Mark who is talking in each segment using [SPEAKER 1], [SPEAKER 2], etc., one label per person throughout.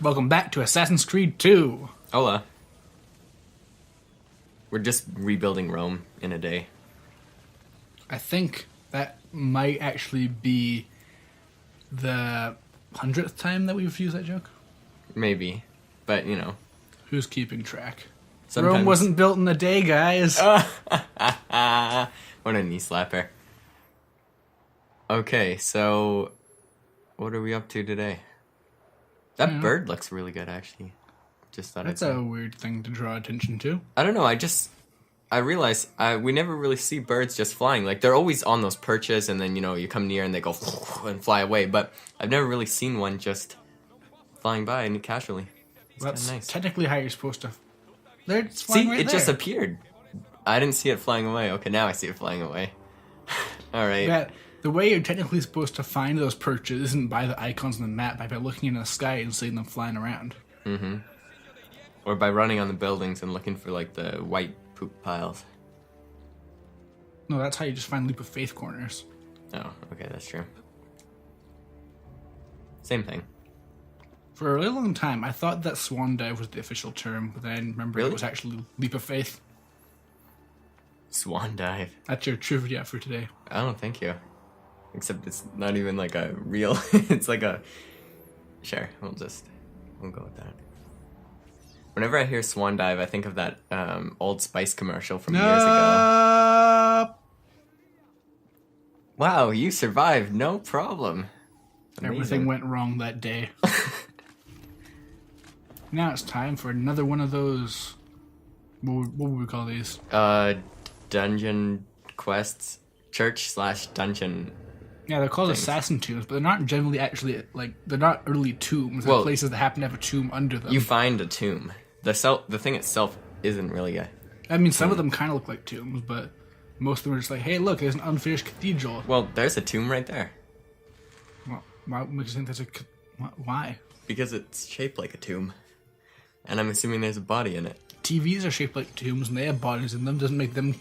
[SPEAKER 1] Welcome back to Assassin's Creed 2.
[SPEAKER 2] Hola. We're just rebuilding Rome in a day.
[SPEAKER 1] I think that might actually be the 100th time that we've used that joke.
[SPEAKER 2] Maybe. But, you know.
[SPEAKER 1] Who's keeping track?
[SPEAKER 2] Sometimes...
[SPEAKER 1] Rome wasn't built in a day, guys.
[SPEAKER 2] What a knee slapper. Okay, so... what are we up to today? That bird looks really good, actually. Just thought
[SPEAKER 1] That's a weird thing to draw attention to.
[SPEAKER 2] I don't know, I realized we never really see birds just flying. Like, they're always on those perches, and then, you know, you come near and they go and fly away. But I've never really seen one just flying by and casually. It's kind of nice.
[SPEAKER 1] Technically how you're supposed to... There, it's flying
[SPEAKER 2] see,
[SPEAKER 1] right
[SPEAKER 2] it
[SPEAKER 1] there.
[SPEAKER 2] just appeared. I didn't see it flying away. Okay, now I see it flying away. All right.
[SPEAKER 1] Yeah, the way you're technically supposed to find those perches isn't by the icons on the map, but by looking in the sky and seeing them flying around.
[SPEAKER 2] Mm-hmm. Or by running on the buildings and looking for, like, the white poop piles.
[SPEAKER 1] No, that's how you just find Leap of Faith corners.
[SPEAKER 2] Oh, okay, that's true. Same thing.
[SPEAKER 1] For a really long time, I thought that Swan Dive was the official term, but then remember it was actually Leap of Faith.
[SPEAKER 2] Swan Dive.
[SPEAKER 1] That's your trivia for today.
[SPEAKER 2] I don't think you. Except it's not even like a real... it's like a... Sure, we'll go with that. Whenever I hear Swan Dive, I think of that Old Spice commercial from years ago. Wow, you survived, no problem. Amazing.
[SPEAKER 1] Everything went wrong that day. Now it's time for another one of those... What would we call these?
[SPEAKER 2] Dungeon quests. Church/dungeon.
[SPEAKER 1] Yeah, they're called
[SPEAKER 2] things.
[SPEAKER 1] assassin tombs, but they're not generally actually, like, they're not early tombs. They're places that happen to have a tomb under them.
[SPEAKER 2] You find a tomb. The thing itself isn't really a...
[SPEAKER 1] I mean, some of them kind of look like tombs, but most of them are just like, hey, look, there's an unfinished cathedral.
[SPEAKER 2] Well, there's a tomb right there.
[SPEAKER 1] Well, why would you think there's a... Why?
[SPEAKER 2] Because it's shaped like a tomb. And I'm assuming there's a body in it.
[SPEAKER 1] TVs are shaped like tombs, and they have bodies in them. Doesn't make them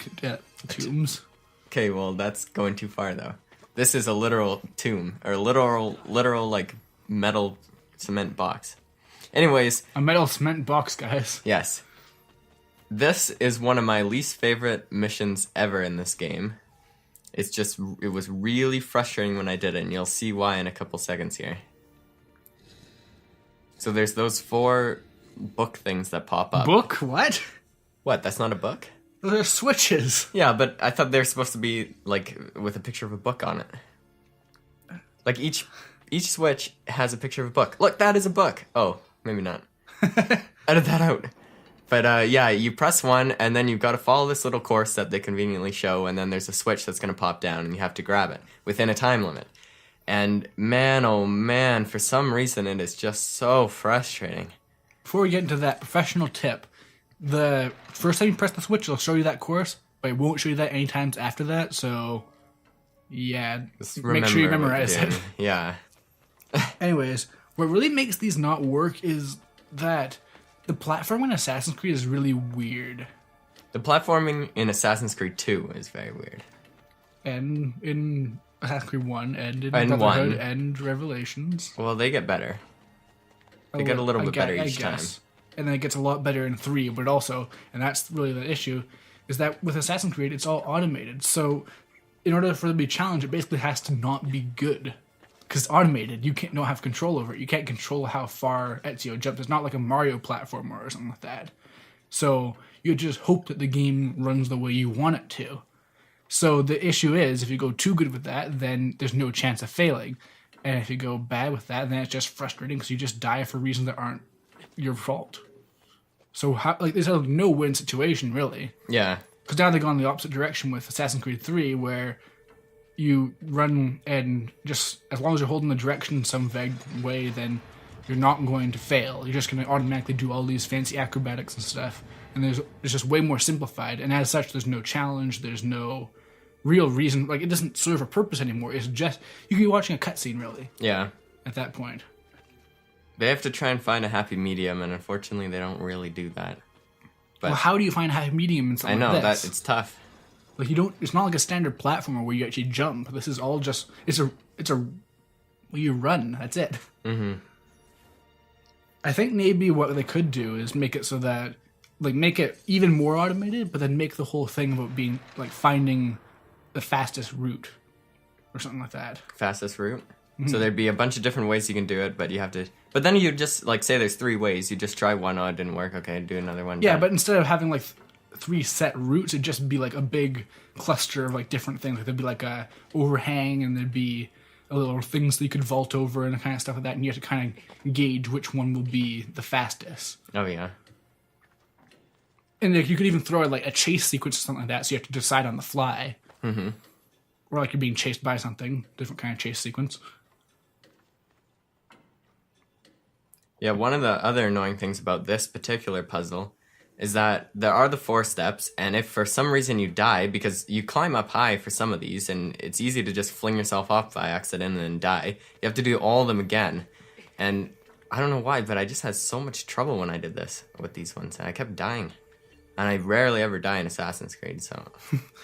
[SPEAKER 1] tombs.
[SPEAKER 2] Okay, well, that's going too far, though. This is a literal tomb, or literal, like, metal cement box. Anyways.
[SPEAKER 1] A metal cement box, guys.
[SPEAKER 2] Yes. This is one of my least favorite missions ever in this game. It was really frustrating when I did it, and you'll see why in a couple seconds here. So there's those 4 book things that pop up.
[SPEAKER 1] Book? What?
[SPEAKER 2] What, that's not a book?
[SPEAKER 1] Those are switches.
[SPEAKER 2] Yeah, but I thought they're supposed to be, like, with a picture of a book on it. Like, each switch has a picture of a book. Look, that is a book. Oh, maybe not. Edit that out. But, yeah, you press 1, and then you've got to follow this little course that they conveniently show, and then there's a switch that's going to pop down, and you have to grab it within a time limit. And, man, oh, man, for some reason, it is just so frustrating.
[SPEAKER 1] Before we get into that, professional tip. The first time you press the switch, it'll show you that course, but it won't show you that any times after that, so yeah, make sure you memorize it.
[SPEAKER 2] Yeah.
[SPEAKER 1] Anyways, what really makes these not work is that the platforming in Assassin's Creed is really weird.
[SPEAKER 2] The platforming in Assassin's Creed 2 is very weird.
[SPEAKER 1] And in Assassin's Creed 1, and in
[SPEAKER 2] And
[SPEAKER 1] Brotherhood,
[SPEAKER 2] 1.
[SPEAKER 1] and Revelations.
[SPEAKER 2] Well, they get better. They get a little bit better each time.
[SPEAKER 1] And then it gets a lot better in 3, but also, and that's really the issue, is that with Assassin's Creed, it's all automated. So, in order for it to be challenged, it basically has to not be good. Because it's automated, you don't have control over it. You can't control how far Ezio jumps. It's not like a Mario platformer or something like that. So, you just hope that the game runs the way you want it to. So, the issue is, if you go too good with that, then there's no chance of failing. And if you go bad with that, then it's just frustrating because you just die for reasons that aren't your fault. So, there's a no-win situation, really.
[SPEAKER 2] Yeah.
[SPEAKER 1] Because now they've gone the opposite direction with Assassin's Creed 3, where you run and just, as long as you're holding the direction in some vague way, then you're not going to fail. You're just going to automatically do all these fancy acrobatics and stuff. And it's just way more simplified. And as such, there's no challenge, there's no real reason. Like, it doesn't serve a purpose anymore. It's just, you could be watching a cutscene, really. Yeah. At that point.
[SPEAKER 2] They have to try and find a happy medium, and unfortunately, they don't really do that.
[SPEAKER 1] But well, how do you find a happy medium in something like this?
[SPEAKER 2] I know, it's tough.
[SPEAKER 1] Like, it's not like a standard platformer where you actually jump. This is all just, it's a, well, you run, that's it.
[SPEAKER 2] Mm-hmm.
[SPEAKER 1] I think maybe what they could do is make it so that, like, make it even more automated, but then make the whole thing about being, like, finding the fastest route or something like that.
[SPEAKER 2] Fastest route? So there'd be a bunch of different ways you can do it, but you have to... But then you just, like, say there's 3 ways. You just try one, oh, it didn't work. Okay, do another one.
[SPEAKER 1] Yeah, but instead of having, like, 3 set routes, it'd just be, like, a big cluster of, like, different things. Like, there'd be, like, a overhang, and there'd be a little things that you could vault over and kind of stuff like that, and you have to kind of gauge which one will be the fastest.
[SPEAKER 2] Oh, yeah.
[SPEAKER 1] And, like, you could even throw, like, a chase sequence or something like that, so you have to decide on the fly.
[SPEAKER 2] Mm-hmm.
[SPEAKER 1] Or, like, you're being chased by something. Different kind of chase sequence.
[SPEAKER 2] Yeah, one of the other annoying things about this particular puzzle is that there are the 4 steps, and if for some reason you die, because you climb up high for some of these, and it's easy to just fling yourself off by accident and then die, you have to do all of them again. And I don't know why, but I just had so much trouble when I did this with these ones, and I kept dying. And I rarely ever die in Assassin's Creed, so...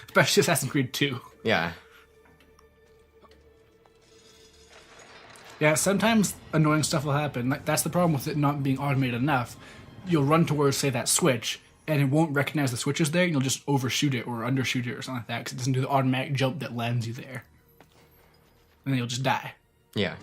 [SPEAKER 1] Especially Assassin's Creed 2.
[SPEAKER 2] Yeah.
[SPEAKER 1] Yeah, sometimes annoying stuff will happen. Like, that's the problem with it not being automated enough. You'll run towards, say, that switch, and it won't recognize the switch is there, and you'll just overshoot it or undershoot it or something like that, because it doesn't do the automatic jump that lands you there. And then you'll just die.
[SPEAKER 2] Yeah.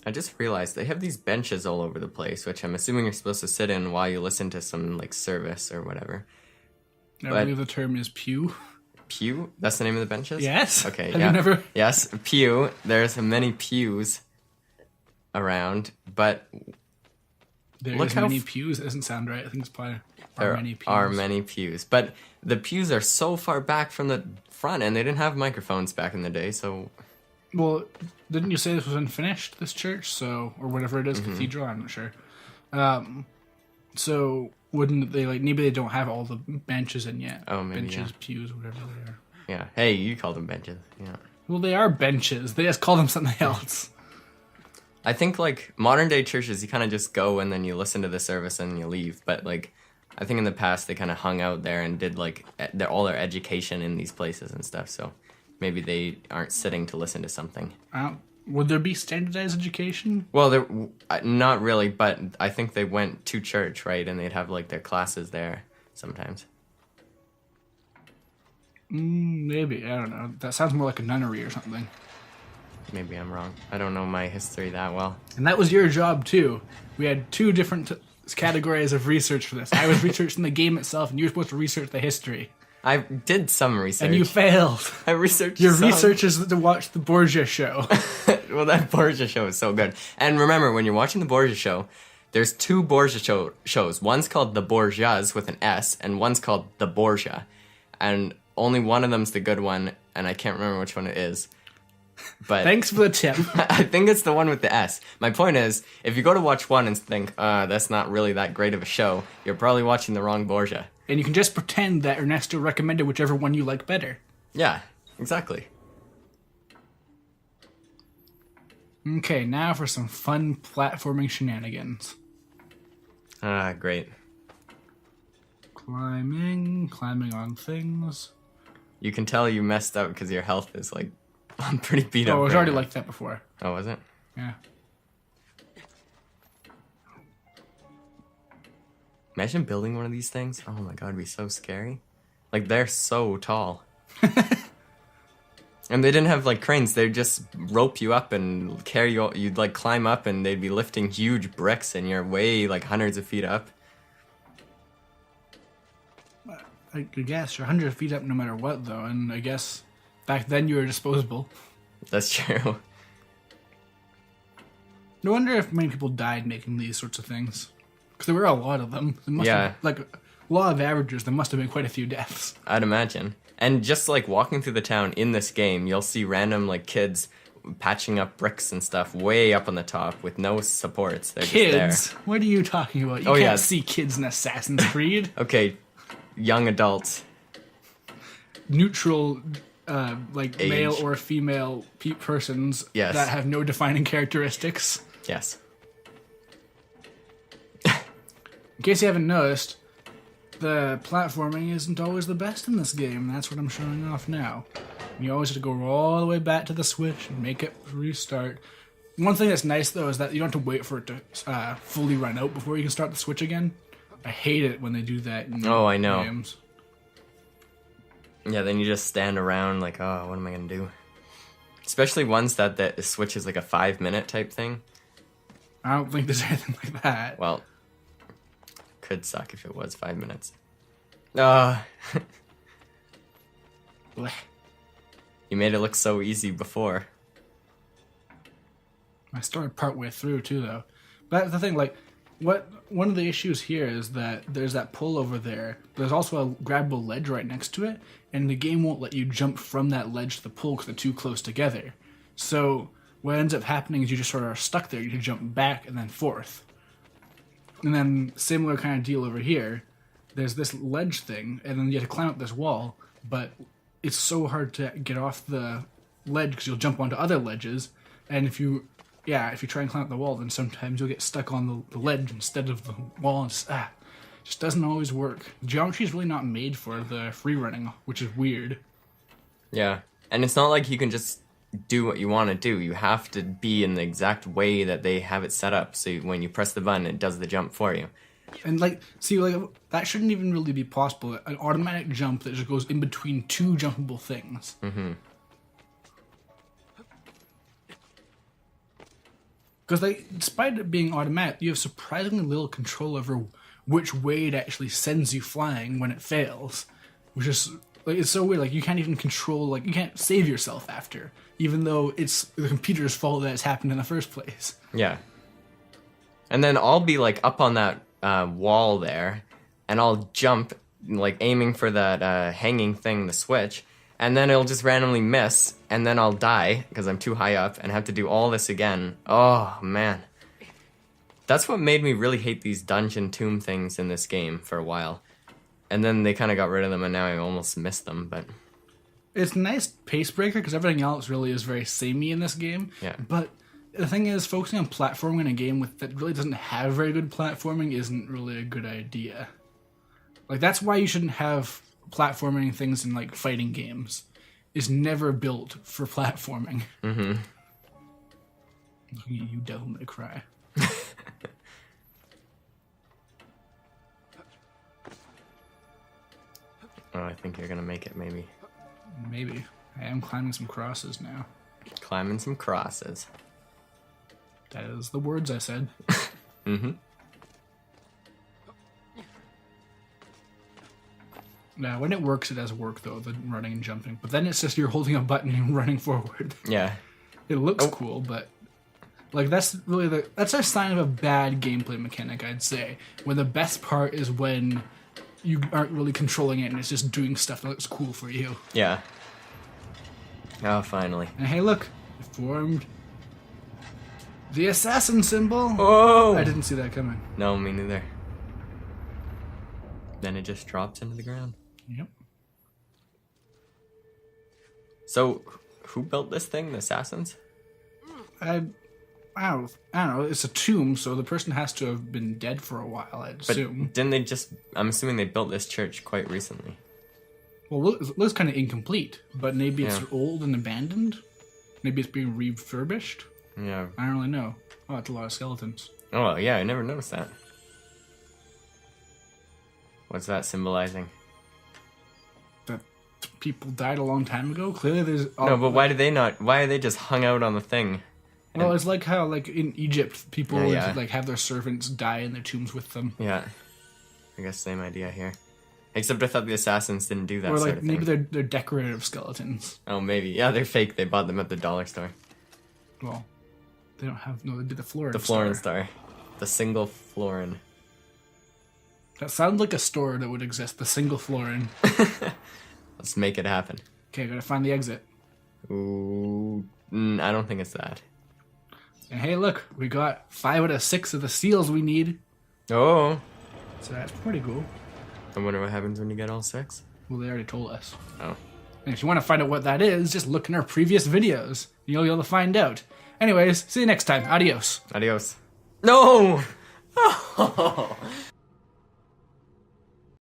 [SPEAKER 2] I just realized they have these benches all over the place, which I'm assuming you're supposed to sit in while you listen to some, like, service or whatever.
[SPEAKER 1] I believe the term is pew.
[SPEAKER 2] Pew? That's the name of the benches?
[SPEAKER 1] Yes.
[SPEAKER 2] Okay,
[SPEAKER 1] Have
[SPEAKER 2] yeah.
[SPEAKER 1] you never...
[SPEAKER 2] Yes, pew. There's many pews around, but...
[SPEAKER 1] There's many pews? It doesn't sound right. I think it's probably...
[SPEAKER 2] There are many pews. But the pews are so far back from the front, and they didn't have microphones back in the day, so...
[SPEAKER 1] Well, didn't you say this was unfinished, this church? So, or whatever it is, cathedral? I'm not sure. So, wouldn't they, like, maybe they don't have all the benches in yet.
[SPEAKER 2] Oh, maybe,
[SPEAKER 1] benches, pews, whatever they are.
[SPEAKER 2] Yeah. Hey, you call them benches. Yeah.
[SPEAKER 1] Well, they are benches. They just call them something else.
[SPEAKER 2] I think, like, modern day churches, you kind of just go and then you listen to the service and you leave. But, like, I think in the past they kind of hung out there and did, like, all their education in these places and stuff, so... Maybe they aren't sitting to listen to something.
[SPEAKER 1] Would there be standardized education?
[SPEAKER 2] Well, not really, but I think they went to church, right? And they'd have, like, their classes there sometimes.
[SPEAKER 1] Maybe. I don't know. That sounds more like a nunnery or something.
[SPEAKER 2] Maybe I'm wrong. I don't know my history that well.
[SPEAKER 1] And that was your job, too. We had 2 different categories of research for this. I was researching the game itself, and you were supposed to research the history.
[SPEAKER 2] I did some research.
[SPEAKER 1] And you failed.
[SPEAKER 2] I researched
[SPEAKER 1] Your
[SPEAKER 2] some.
[SPEAKER 1] research is to watch the Borgia show.
[SPEAKER 2] Well, that Borgia show is so good. And remember, when you're watching the Borgia show, there's 2 Borgia shows. One's called The Borgias with an S, and one's called The Borgia. And only one of them's the good one, and I can't remember which one it is. But
[SPEAKER 1] Thanks for the tip.
[SPEAKER 2] I think it's the one with the S. My point is, if you go to watch one and think, that's not really that great of a show, you're probably watching the wrong Borgia.
[SPEAKER 1] And you can just pretend that Ernesto recommended whichever one you like better.
[SPEAKER 2] Yeah, exactly.
[SPEAKER 1] Okay, now for some fun platforming shenanigans.
[SPEAKER 2] Great.
[SPEAKER 1] Climbing on things.
[SPEAKER 2] You can tell you messed up because your health is, like, I'm pretty beat up.
[SPEAKER 1] Oh, it was
[SPEAKER 2] right
[SPEAKER 1] already
[SPEAKER 2] now.
[SPEAKER 1] like that before.
[SPEAKER 2] Oh, was it?
[SPEAKER 1] Yeah.
[SPEAKER 2] Imagine building one of these things. Oh my god, it'd be so scary. Like, they're so tall. And they didn't have, like, cranes. They'd just rope you up and carry you. You'd, like, climb up and they'd be lifting huge bricks and you're way, like, hundreds of feet up.
[SPEAKER 1] I guess you're 100 feet up no matter what, though. And I guess back then you were disposable.
[SPEAKER 2] That's true.
[SPEAKER 1] No wonder if many people died making these sorts of things. Because there were a lot of them.
[SPEAKER 2] Yeah.
[SPEAKER 1] Like, law of averages, there must have been quite a few deaths.
[SPEAKER 2] I'd imagine. And just, like, walking through the town in this game, you'll see random, like, kids patching up bricks and stuff way up on the top with no supports. They're
[SPEAKER 1] Kids?
[SPEAKER 2] just there.
[SPEAKER 1] What are you talking about? You can't see kids in Assassin's Creed.
[SPEAKER 2] Okay, young adults.
[SPEAKER 1] Neutral, like,
[SPEAKER 2] Age.
[SPEAKER 1] male or female persons
[SPEAKER 2] Yes.
[SPEAKER 1] that have no defining characteristics.
[SPEAKER 2] Yes.
[SPEAKER 1] In case you haven't noticed, the platforming isn't always the best in this game. That's what I'm showing off now. You always have to go all the way back to the Switch and make it restart. One thing that's nice, though, is that you don't have to wait for it to fully run out before you can start the Switch again. I hate it when they do that in
[SPEAKER 2] I know.
[SPEAKER 1] games.
[SPEAKER 2] Yeah, then you just stand around like, oh, what am I going to do? Especially ones that the Switch is like a 5-minute type thing.
[SPEAKER 1] I don't think there's anything like that.
[SPEAKER 2] Well, could suck if it was 5 minutes.
[SPEAKER 1] Blech.
[SPEAKER 2] You made it look so easy before.
[SPEAKER 1] I started partway through too, though. But that's the thing, like, one of the issues here is that there's that pull over there. But there's also a grabbable ledge right next to it, and the game won't let you jump from that ledge to the pull because they're too close together. So what ends up happening is you just sort of are stuck there. You can jump back and then forth. And then similar kind of deal over here. There's this ledge thing, and then you have to climb up this wall, but it's so hard to get off the ledge because you'll jump onto other ledges, and if you try and climb up the wall, then sometimes you'll get stuck on the ledge instead of the wall. And just doesn't always work. Geometry is really not made for the free running, which is weird.
[SPEAKER 2] Yeah, and it's not like you can just do what you want to do. You have to be in the exact way that they have it set up, so when you press the button, it does the jump for you.
[SPEAKER 1] And that shouldn't even really be possible. An automatic jump that just goes in between two jumpable things.
[SPEAKER 2] Mm-hmm.
[SPEAKER 1] Because despite it being automatic, you have surprisingly little control over which way it actually sends you flying when it fails. Which is, it's so weird. You can't even control, you can't save yourself after. Even though it's the computer's fault that it's happened in the first place.
[SPEAKER 2] Yeah. And then I'll be, up on that wall there, and I'll jump, aiming for that hanging thing, the switch, and then it'll just randomly miss, and then I'll die, because I'm too high up, and have to do all this again. Oh, man. That's what made me really hate these dungeon tomb things in this game for a while. And then they kind of got rid of them, and now I almost missed them, but...
[SPEAKER 1] It's a nice pace breaker, because everything else really is very samey in this game.
[SPEAKER 2] Yeah.
[SPEAKER 1] But the thing is, focusing on platforming in a game that really doesn't have very good platforming isn't really a good idea. That's why you shouldn't have platforming things in, fighting games. Is never built for platforming.
[SPEAKER 2] Mm-hmm.
[SPEAKER 1] Looking at you, Devil May Cry.
[SPEAKER 2] Oh, I think you're gonna make it, maybe.
[SPEAKER 1] Maybe. I am climbing some crosses now.
[SPEAKER 2] Climbing some crosses.
[SPEAKER 1] That is the words I said.
[SPEAKER 2] Mm-hmm.
[SPEAKER 1] Now, when it works, it does work, though, the running and jumping. But then it's just you're holding a button and running forward.
[SPEAKER 2] Yeah.
[SPEAKER 1] It looks cool, but... that's really that's a sign of a bad gameplay mechanic, I'd say. When the best part is when you aren't really controlling it and it's just doing stuff that looks cool for you.
[SPEAKER 2] Yeah. Oh, finally.
[SPEAKER 1] And hey, look! It formed the assassin symbol!
[SPEAKER 2] Oh!
[SPEAKER 1] I didn't see that coming.
[SPEAKER 2] No, me neither. Then it just drops into the ground.
[SPEAKER 1] Yep.
[SPEAKER 2] So, who built this thing? The assassins?
[SPEAKER 1] I don't know. It's a tomb, so the person has to have been dead for a while, I'd assume.
[SPEAKER 2] Didn't they just... I'm assuming they built this church quite recently.
[SPEAKER 1] Well, it looks kind of incomplete, but maybe it's old and abandoned? Maybe it's being refurbished?
[SPEAKER 2] Yeah.
[SPEAKER 1] I don't really know. Oh, it's a lot of skeletons.
[SPEAKER 2] Oh, yeah, I never noticed that. What's that symbolizing?
[SPEAKER 1] That people died a long time ago? Clearly there's...
[SPEAKER 2] No, but why are they just hung out on the thing?
[SPEAKER 1] Well, it's like how, in Egypt, people
[SPEAKER 2] Yeah.
[SPEAKER 1] would, have their servants die in their tombs with them.
[SPEAKER 2] Yeah. I guess same idea here. Except I thought the assassins didn't do that
[SPEAKER 1] Or,
[SPEAKER 2] sort of
[SPEAKER 1] maybe
[SPEAKER 2] thing.
[SPEAKER 1] they're decorative skeletons.
[SPEAKER 2] Oh, maybe. Yeah, they're fake. They bought them at the dollar store.
[SPEAKER 1] Well, they don't have... No, they did the florin
[SPEAKER 2] The florin star. The single florin.
[SPEAKER 1] That sounds like a store that would exist. The single florin.
[SPEAKER 2] Let's make it happen.
[SPEAKER 1] Okay, gotta find the exit.
[SPEAKER 2] Ooh, I don't think it's that.
[SPEAKER 1] And hey, look, we got 5 out of 6 of the seals we need.
[SPEAKER 2] Oh.
[SPEAKER 1] So that's pretty cool.
[SPEAKER 2] I wonder what happens when you get all 6.
[SPEAKER 1] Well, they already told us.
[SPEAKER 2] Oh.
[SPEAKER 1] And if you want to find out what that is, just look in our previous videos. You'll be able to find out. Anyways, see you next time. Adios.
[SPEAKER 2] Adios. No! Oh.